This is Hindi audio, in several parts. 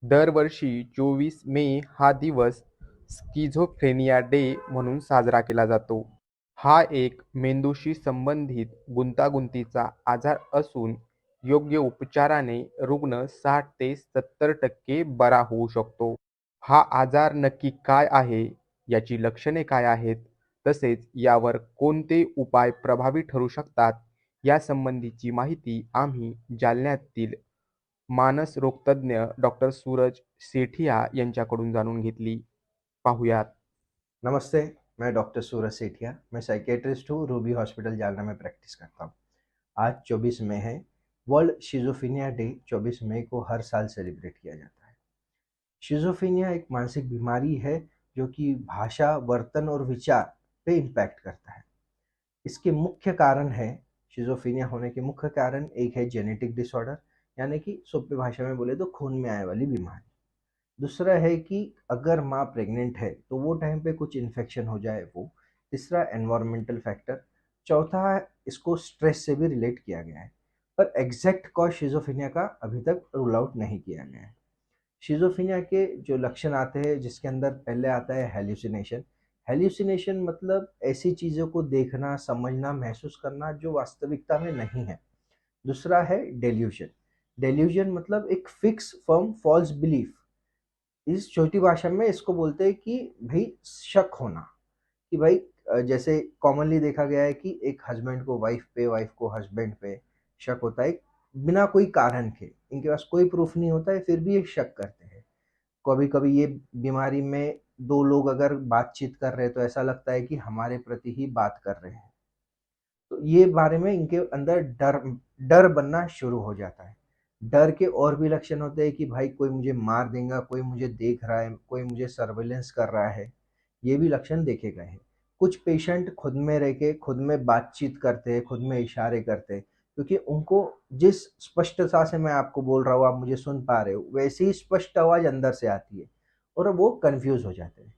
दरवर्षी 24 मे हा दिवस स्किझोफ्रेनिया डे म्हणून साजरा केला जातो. हा एक मेंदूशी संबंधित गुंतागुंतीचा आजार असून योग्य उपचाराने रुग्ण 60 ते 70% बरा होऊ शकतो. हा आजार नक्की काय आहे, याची लक्षणे काय आहेत, तसेच यावर कोणते उपाय प्रभावी ठरू शकतात, यासंबंधीची माहिती आम्ही जालन्यातील मानस रोगतज्ञ डॉक्टर सूरज सेठिया यांच्याकडून जाणून घेतली. पाहुयात. नमस्ते, मैं डॉक्टर सूरज सेठिया। मैं साइकेट्रिस्ट हूँ, रूबी हॉस्पिटल जालना में प्रैक्टिस करता हूँ। आज 24 मई है। वर्ल्ड शिज़ोफ्रेनिया डे 24 मई को हर साल सेलिब्रेट किया जाता है। शिज़ोफ्रेनिया एक मानसिक बीमारी है जो कि भाषा, वर्तन और विचार पे इम्पैक्ट करता है। इसके मुख्य कारण है, शिज़ोफ्रेनिया होने के मुख्य कारण एक है जेनेटिक डिसऑर्डर, यानी कि सभ्य भाषा में बोले तो खून में आने वाली बीमारी। दूसरा है कि अगर माँ प्रेग्नेंट है तो वो टाइम पे कुछ इन्फेक्शन हो जाए वो। तीसरा एनवायरमेंटल फैक्टर। चौथा इसको स्ट्रेस से भी रिलेट किया गया है, पर एग्जैक्ट कॉज शिज़ोफ्रेनिया का अभी तक रूल आउट नहीं किया गया है। शिज़ोफ्रेनिया के जो लक्षण आते हैं, जिसके अंदर पहले आता है हेल्यूसिनेशन। हेल्यूसिनेशन मतलब ऐसी चीज़ों को देखना, समझना, महसूस करना जो वास्तविकता में नहीं है। दूसरा है डेल्यूजन। डेल्यूजन मतलब एक फिक्स फर्म फॉल्स बिलीफ। इस छोटी भाषा में इसको बोलते हैं कि भाई शक होना, कि भाई जैसे कॉमनली देखा गया है कि एक हस्बैंड को वाइफ पे, वाइफ को हस्बैंड पे शक होता है बिना कोई कारण के। इनके पास कोई प्रूफ नहीं होता है, फिर भी ये शक करते हैं। कभी कभी ये बीमारी में दो लोग अगर बातचीत कर रहे हैं तो ऐसा लगता है कि हमारे प्रति ही बात कर रहे हैं। तो ये बारे में इनके अंदर डर डर बनना शुरू हो जाता है। डर के और भी लक्षण होते हैं कि भाई कोई मुझे मार देगा, कोई मुझे देख रहा है, कोई मुझे सर्वेलेंस कर रहा है। ये भी लक्षण देखे गए हैं। कुछ पेशेंट खुद में रह के खुद में बातचीत करते हैं, खुद में इशारे करते हैं, क्योंकि उनको जिस स्पष्टता से मैं आपको बोल रहा हूँ आप मुझे सुन पा रहे हो, वैसी ही स्पष्ट आवाज अंदर से आती है और वो कंफ्यूज हो जाते हैं।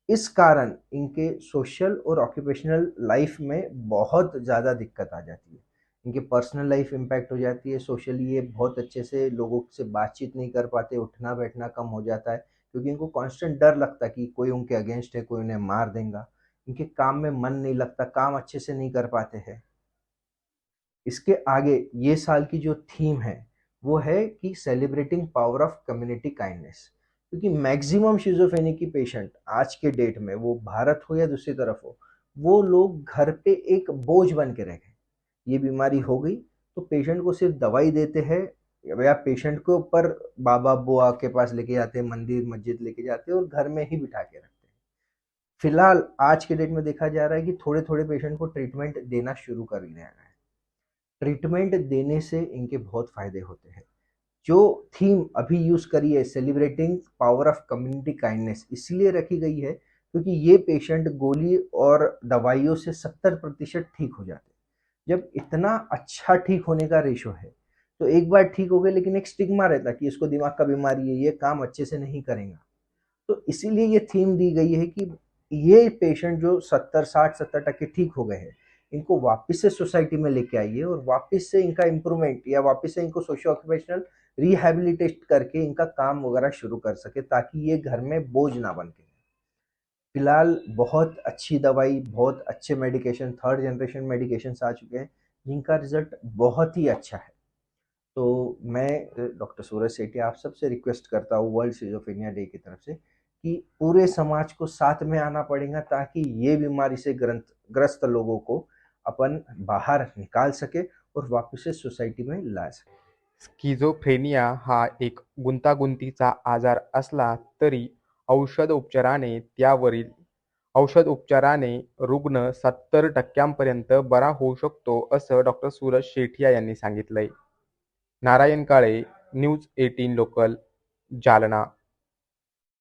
इस कारण इनके सोशल और ऑक्यूपेशनल लाइफ में बहुत ज़्यादा दिक्कत आ जाती है। इनकी पर्सनल लाइफ इम्पैक्ट हो जाती है। सोशली ये बहुत अच्छे से लोगों से बातचीत नहीं कर पाते, उठना बैठना कम हो जाता है, क्योंकि इनको कांस्टेंट डर लगता है कि कोई उनके अगेंस्ट है, कोई उन्हें मार देगा। इनके काम में मन नहीं लगता, काम अच्छे से नहीं कर पाते हैं। इसके आगे ये साल की जो थीम है वो है कि celebrating power of community kindness, क्योंकि मैक्सिमम शिजोफ्रेनी की पेशेंट आज के डेट में, वो भारत हो या दूसरी तरफ हो, वो लोग घर पे एक बोझ बन के रह गए। ये बीमारी हो गई तो पेशेंट को सिर्फ दवाई देते हैं, या पेशेंट को ऊपर बाबा बुआ के पास लेके जाते हैं, मंदिर मस्जिद लेके जाते हैं और घर में ही बिठा के रखते हैं। फिलहाल आज के डेट में देखा जा रहा है कि थोड़े थोड़े पेशेंट को ट्रीटमेंट देना शुरू कर दिया गया है। ट्रीटमेंट देने से इनके बहुत फायदे होते हैं। जो थीम अभी यूज करी है, celebrating power of community kindness, इसलिए रखी गई है क्योंकि ये पेशेंट गोली और दवाइयों से 70% ठीक हो जाते हैं। जब इतना अच्छा ठीक होने का रेशो है तो एक बार ठीक हो गए, लेकिन एक स्टिग्मा रहता है कि इसको दिमाग का बीमारी है, ये काम अच्छे से नहीं करेगा। तो इसीलिए ये थीम दी गई है कि ये पेशेंट जो 70 60 70% ठीक हो गए हैं, इनको वापस से सोसाइटी में लेके आइए और वापस से इनका इम्प्रूवमेंट या वापस से इनको सोशियो ऑक्यूपेशनल रिहैबिलिटेट करके इनका काम वगैरह शुरू कर सके, ताकि ये घर में बोझ ना बन के। फिलहाल बहुत अच्छी दवाई, बहुत अच्छे मेडिकेशन, थर्ड जनरेशन मेडिकेशन आ चुके हैं जिनका रिजल्ट बहुत ही अच्छा है। तो मैं डॉक्टर सूरज सेठी आप सबसे रिक्वेस्ट करता हूँ वर्ल्ड सिजोफ्रेनिया डे की तरफ से कि पूरे समाज को साथ में आना पड़ेगा, ताकि ये बीमारी से ग्रस्त लोगों को अपन बाहर निकाल सके और वापस से सोसाइटी में ला सके। स्किझोफ्रेनिया हा एक गुंतागुंतीचा आजार असला तरी औषध उपचाराने रुग्ण 70% बरा होऊ शकतो, असं डॉक्टर सूरज शेठिया यांनी सांगितलंय. Narayan Kale, news 18 local, Jalna.